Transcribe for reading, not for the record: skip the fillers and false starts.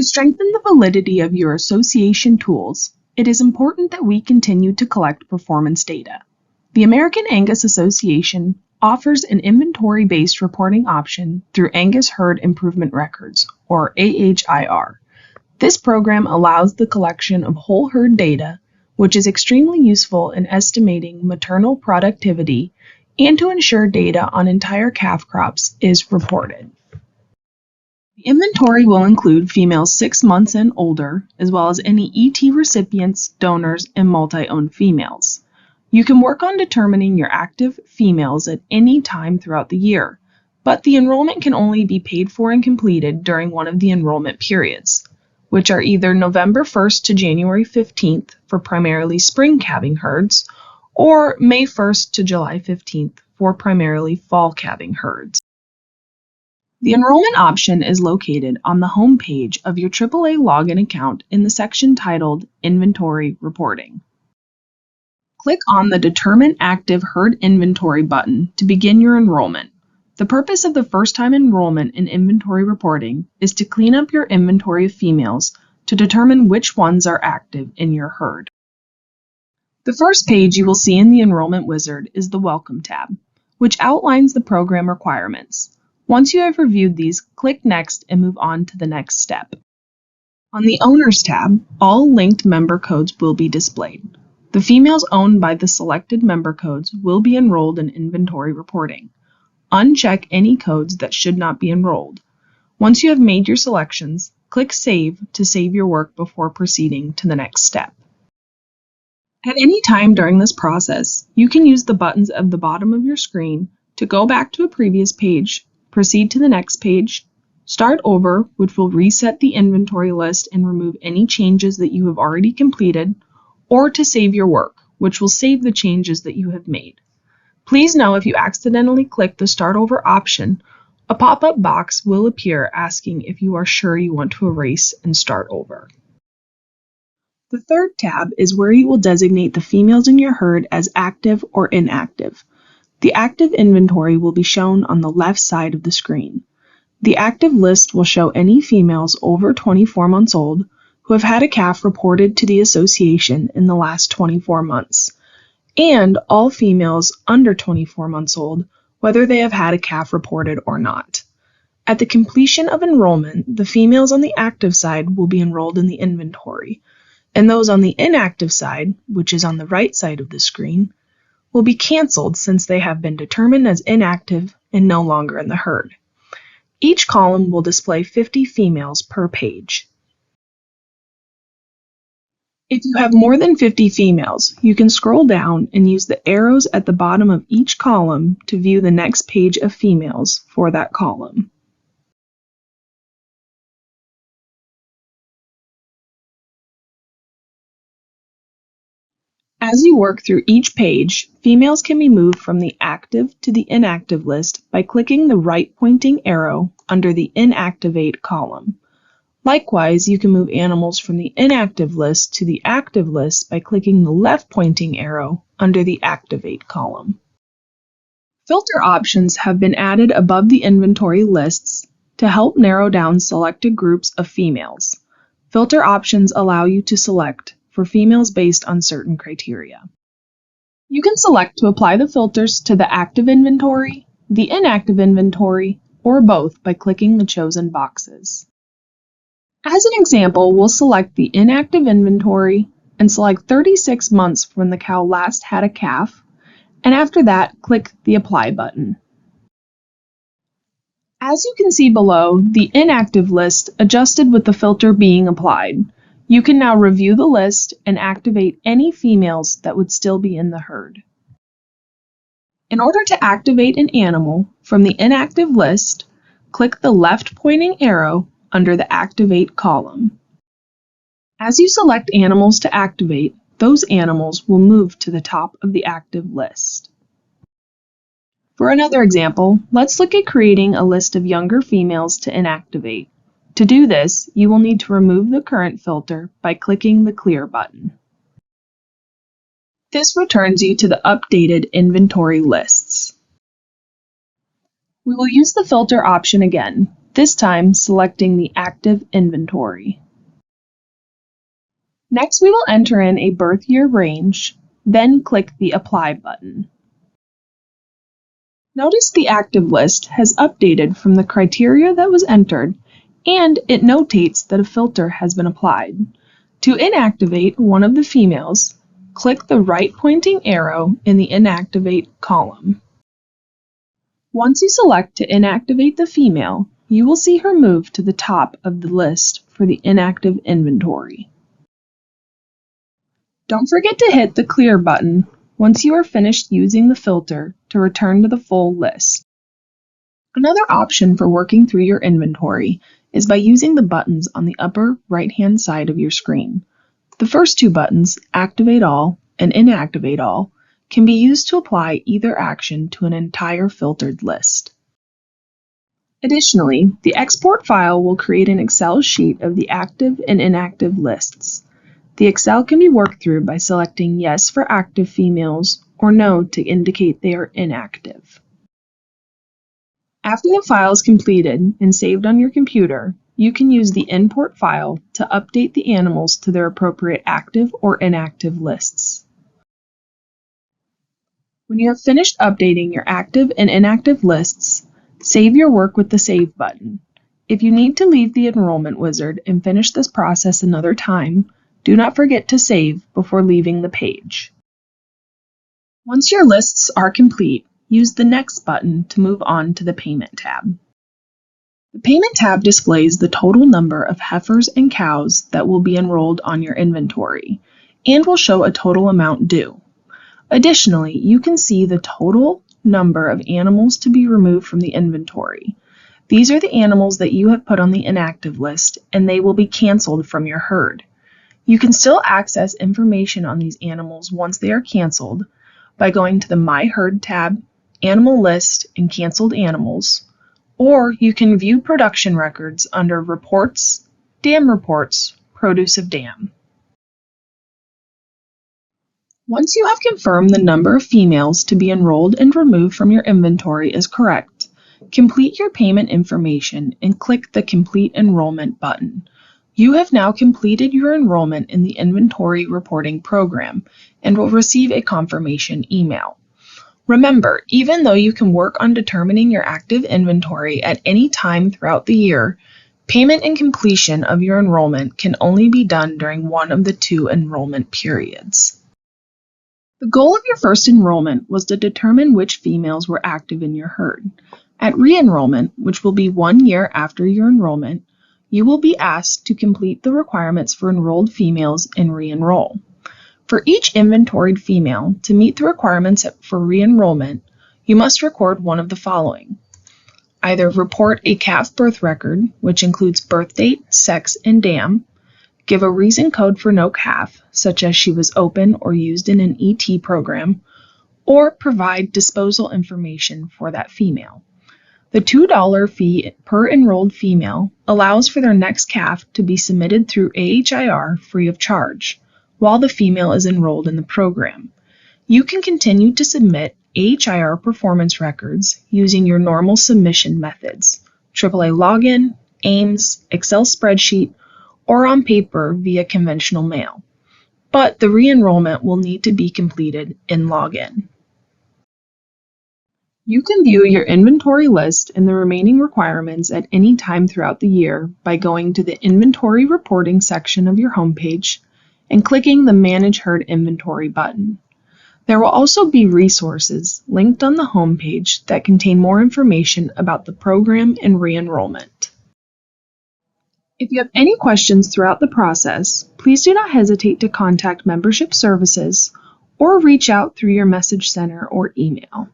To strengthen the validity of your association tools, it is important that we continue to collect performance data. The American Angus Association offers an inventory-based reporting option through Angus Herd Improvement Records, or AHIR. This program allows the collection of whole herd data, which is extremely useful in estimating maternal productivity and to ensure data on entire calf crops is reported. The inventory will include females 6 months and older, as well as any ET recipients, donors, and multi-owned females. You can work on determining your active females at any time throughout the year, but the enrollment can only be paid for and completed during one of the enrollment periods, which are either November 1st to January 15th for primarily spring calving herds, or May 1st to July 15th for primarily fall calving herds. The enrollment option is located on the home page of your AAA login account in the section titled Inventory Reporting. Click on the Determine Active Herd Inventory button to begin your enrollment. The purpose of the first-time enrollment in inventory reporting is to clean up your inventory of females to determine which ones are active in your herd. The first page you will see in the Enrollment Wizard is the Welcome tab, which outlines the program requirements. Once you have reviewed these, click Next and move on to the next step. On the Owners tab, all linked member codes will be displayed. The females owned by the selected member codes will be enrolled in inventory reporting. Uncheck any codes that should not be enrolled. Once you have made your selections, click Save to save your work before proceeding to the next step. At any time during this process, you can use the buttons at the bottom of your screen to go back to a previous page, proceed to the next page, start over, which will reset the inventory list and remove any changes that you have already completed, or to save your work, which will save the changes that you have made. Please know if you accidentally click the Start Over option, a pop-up box will appear asking if you are sure you want to erase and start over. The third tab is where you will designate the females in your herd as active or inactive. The active inventory will be shown on the left side of the screen. The active list will show any females over 24 months old who have had a calf reported to the association in the last 24 months, and all females under 24 months old, whether they have had a calf reported or not. At the completion of enrollment, the females on the active side will be enrolled in the inventory, and those on the inactive side, which is on the right side of the screen, will be canceled since they have been determined as inactive and no longer in the herd. Each column will display 50 females per page. If you have more than 50 females, you can scroll down and use the arrows at the bottom of each column to view the next page of females for that column. As you work through each page, females can be moved from the active to the inactive list by clicking the right-pointing arrow under the Inactivate column. Likewise, you can move animals from the inactive list to the active list by clicking the left-pointing arrow under the Activate column. Filter options have been added above the inventory lists to help narrow down selected groups of females. Filter options allow you to select for females based on certain criteria. You can select to apply the filters to the active inventory, the inactive inventory, or both by clicking the chosen boxes. As an example, we'll select the inactive inventory and select 36 months from when the cow last had a calf, and after that, click the Apply button. As you can see below, the inactive list adjusted with the filter being applied. You can now review the list and activate any females that would still be in the herd. In order to activate an animal from the inactive list, click the left-pointing arrow under the Activate column. As you select animals to activate, those animals will move to the top of the active list. For another example, let's look at creating a list of younger females to inactivate. To do this, you will need to remove the current filter by clicking the Clear button. This returns you to the updated inventory lists. We will use the filter option again. this time selecting the active inventory. Next, we will enter in a birth year range, then click the Apply button. Notice the active list has updated from the criteria that was entered, and it notates that a filter has been applied. To inactivate one of the females, click the right-pointing arrow in the Inactivate column. Once you select to inactivate the female, you will see her move to the top of the list for the inactive inventory. Don't forget to hit the Clear button once you are finished using the filter to return to the full list. Another option for working through your inventory is by using the buttons on the upper right-hand side of your screen. The first two buttons, Activate All and Inactivate All, can be used to apply either action to an entire filtered list. Additionally, the export file will create an Excel sheet of the active and inactive lists. The Excel can be worked through by selecting Yes for active females or No to indicate they are inactive. After the file is completed and saved on your computer, you can use the import file to update the animals to their appropriate active or inactive lists. When you have finished updating your active and inactive lists, save your work with the Save button. If you need to leave the enrollment wizard and finish this process another time, do not forget to save before leaving the page. Once your lists are complete, use the Next button to move on to the Payment tab. The Payment tab displays the total number of heifers and cows that will be enrolled on your inventory and will show a total amount due. Additionally, you can see the total number of animals to be removed from the inventory. These are the animals that you have put on the inactive list, and they will be canceled from your herd. You can still access information on these animals once they are canceled by going to the My Herd tab, Animal List, and Canceled Animals, or you can view production records under Reports, Dam Reports, Produce of Dam. Once you have confirmed the number of females to be enrolled and removed from your inventory is correct, complete your payment information and click the Complete Enrollment button. You have now completed your enrollment in the Inventory Reporting Program and will receive a confirmation email. Remember, even though you can work on determining your active inventory at any time throughout the year, payment and completion of your enrollment can only be done during one of the two enrollment periods. The goal of your first enrollment was to determine which females were active in your herd. At re-enrollment, which will be 1 year after your enrollment, you will be asked to complete the requirements for enrolled females and re-enroll. For each inventoried female, to meet the requirements for re-enrollment, you must record one of the following. Either report a calf birth record, which includes birth date, sex, and dam, give a reason code for no calf, such as she was open or used in an ET program, or provide disposal information for that female. The $2 fee per enrolled female allows for their next calf to be submitted through AHIR free of charge, while the female is enrolled in the program. You can continue to submit AHIR performance records using your normal submission methods, AAA login, AIMS, Excel spreadsheet, or on paper via conventional mail. But the re-enrollment will need to be completed in login. You can view your inventory list and the remaining requirements at any time throughout the year by going to the Inventory Reporting section of your homepage and clicking the Manage Herd Inventory button. There will also be resources linked on the homepage that contain more information about the program and re-enrollment. If you have any questions throughout the process, please do not hesitate to contact Membership Services or reach out through your message center or email.